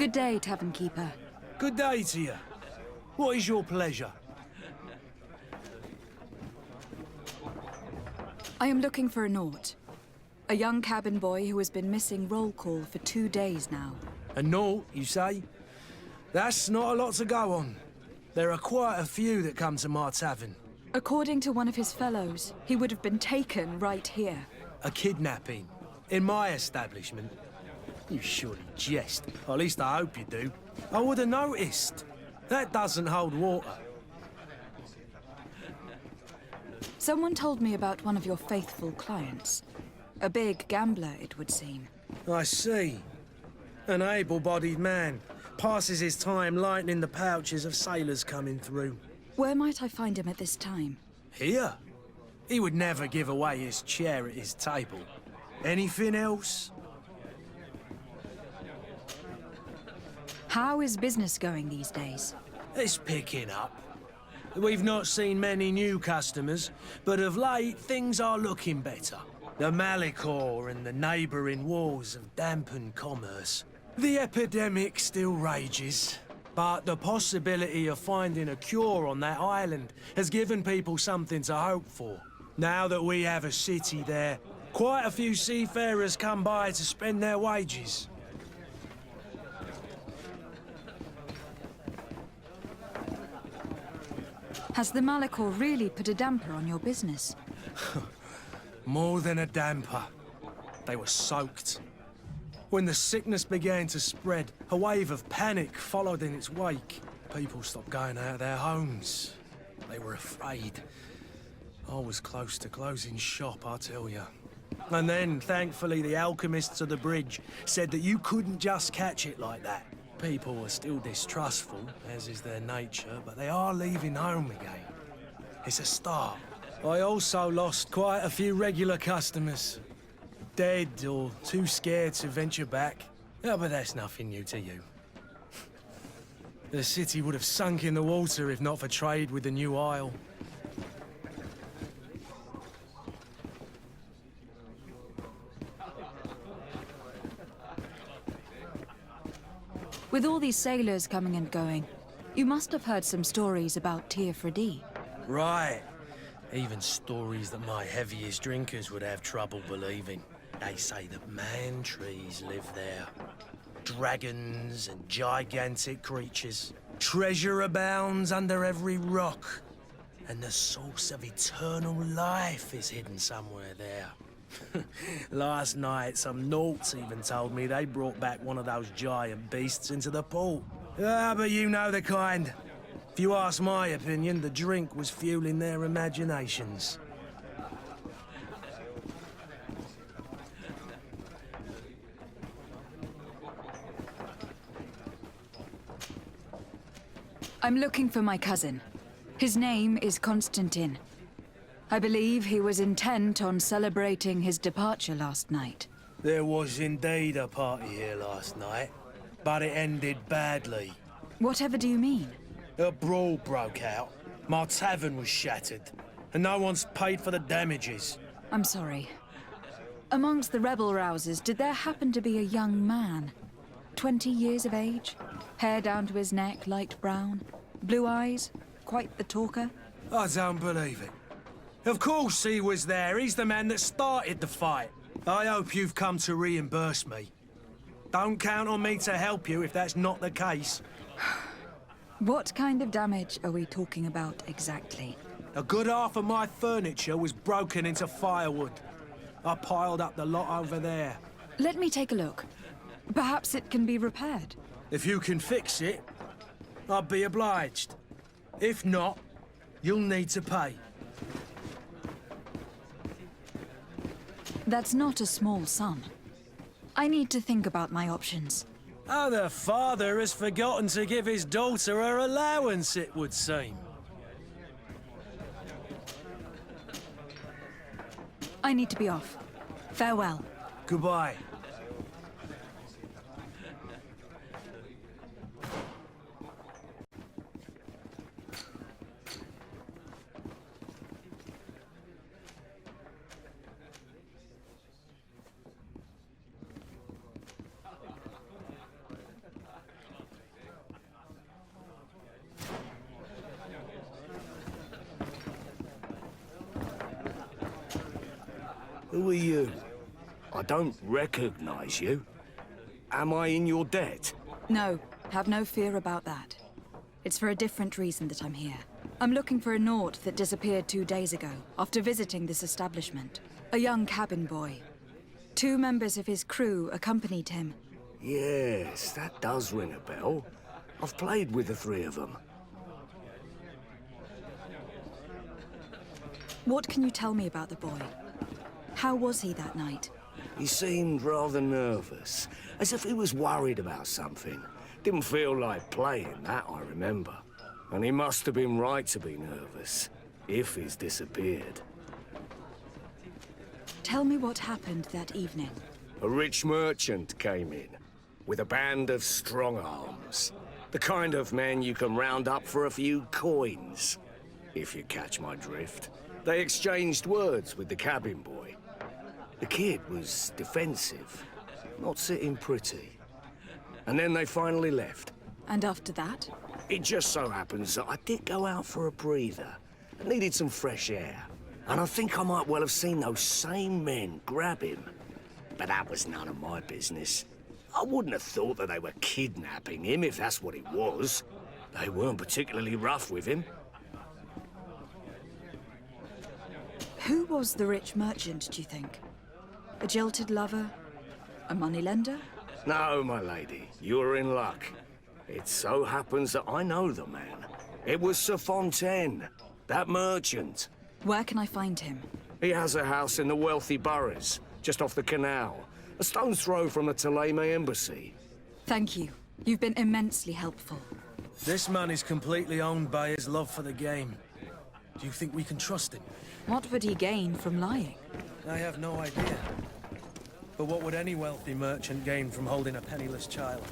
Good day, tavern keeper. Good day to you. What is your pleasure? I am looking for a Naut. A young cabin boy who has been missing roll call for 2 days now. A Naut, you say? That's not a lot to go on. There are quite a few that come to my tavern. According to one of his fellows, he would have been taken right here. A kidnapping? In my establishment? You surely jest. Or at least I hope you do. I would have noticed. That doesn't hold water. Someone told me about one of your faithful clients. A big gambler, it would seem. I see. An able-bodied man. Passes his time lightening the pouches of sailors coming through. Where might I find him at this time? Here? He would never give away his chair at his table. Anything else? How is business going these days? It's picking up. We've not seen many new customers, but of late things are looking better. The Malicor and the neighbouring wars have dampened commerce. The epidemic still rages, but the possibility of finding a cure on that island has given people something to hope for. Now that we have a city there, quite a few seafarers come by to spend their wages. Has the Malicor really put a damper on your business? More than a damper. They were soaked. When the sickness began to spread, a wave of panic followed in its wake. People stopped going out of their homes. They were afraid. I was close to closing shop, I tell you. And then, thankfully, the alchemists of the bridge said that you couldn't just catch it like that. People are still distrustful, as is their nature, but they are leaving home again. It's a start. I also lost quite a few regular customers. Dead or too scared to venture back. Oh, but that's nothing new to you. The city would have sunk in the water if not for trade with the new isle. With all these sailors coming and going, you must have heard some stories about Teofredi. Right. Even stories that my heaviest drinkers would have trouble believing. They say that man-trees live there. Dragons and gigantic creatures. Treasure abounds under every rock. And the source of eternal life is hidden somewhere there. Last night, some Nauts even told me they brought back one of those giant beasts into the port. Ah, but you know the kind. If you ask my opinion, the drink was fueling their imaginations. I'm looking for my cousin. His name is Constantin. I believe he was intent on celebrating his departure last night. There was indeed a party here last night, but it ended badly. Whatever do you mean? A brawl broke out. My tavern was shattered, and no one's paid for the damages. I'm sorry. Amongst the rebel rousers, did there happen to be a young man? 20 years of age? Hair down to his neck, light brown? Blue eyes? Quite the talker? I don't believe it. Of course he was there. He's the man that started the fight. I hope you've come to reimburse me. Don't count on me to help you if that's not the case. What kind of damage are we talking about exactly? A good half of my furniture was broken into firewood. I piled up the lot over there. Let me take a look. Perhaps it can be repaired. If you can fix it, I'd be obliged. If not, you'll need to pay. That's not a small sum. I need to think about my options. Oh, the father has forgotten to give his daughter her allowance, it would seem. I need to be off. Farewell. Goodbye. Who are you? I don't recognize you. Am I in your debt? No, have no fear about that. It's for a different reason that I'm here. I'm looking for a Naut that disappeared 2 days ago, after visiting this establishment. A young cabin boy. 2 members of his crew accompanied him. Yes, that does ring a bell. I've played with the 3 of them. What can you tell me about the boy? How was he that night? He seemed rather nervous, as if he was worried about something. Didn't feel like playing, that I remember. And he must have been right to be nervous, if he's disappeared. Tell me what happened that evening. A rich merchant came in, with a band of strong arms. The kind of men you can round up for a few coins, if you catch my drift. They exchanged words with the cabin boy. The kid was defensive, not sitting pretty. And then they finally left. And after that? It just so happens that I did go out for a breather. I needed some fresh air. And I think I might well have seen those same men grab him. But that was none of my business. I wouldn't have thought that they were kidnapping him if that's what it was. They weren't particularly rough with him. Who was the rich merchant, do you think? A jilted lover? A moneylender? No, my lady, you're in luck. It so happens that I know the man. It was Sir Fontaine, that merchant. Where can I find him? He has a house in the wealthy boroughs, just off the canal. A stone's throw from the Theleme embassy. Thank you. You've been immensely helpful. This man is completely owned by his love for the game. Do you think we can trust him? What would he gain from lying? I have no idea. But what would any wealthy merchant gain from holding a penniless child?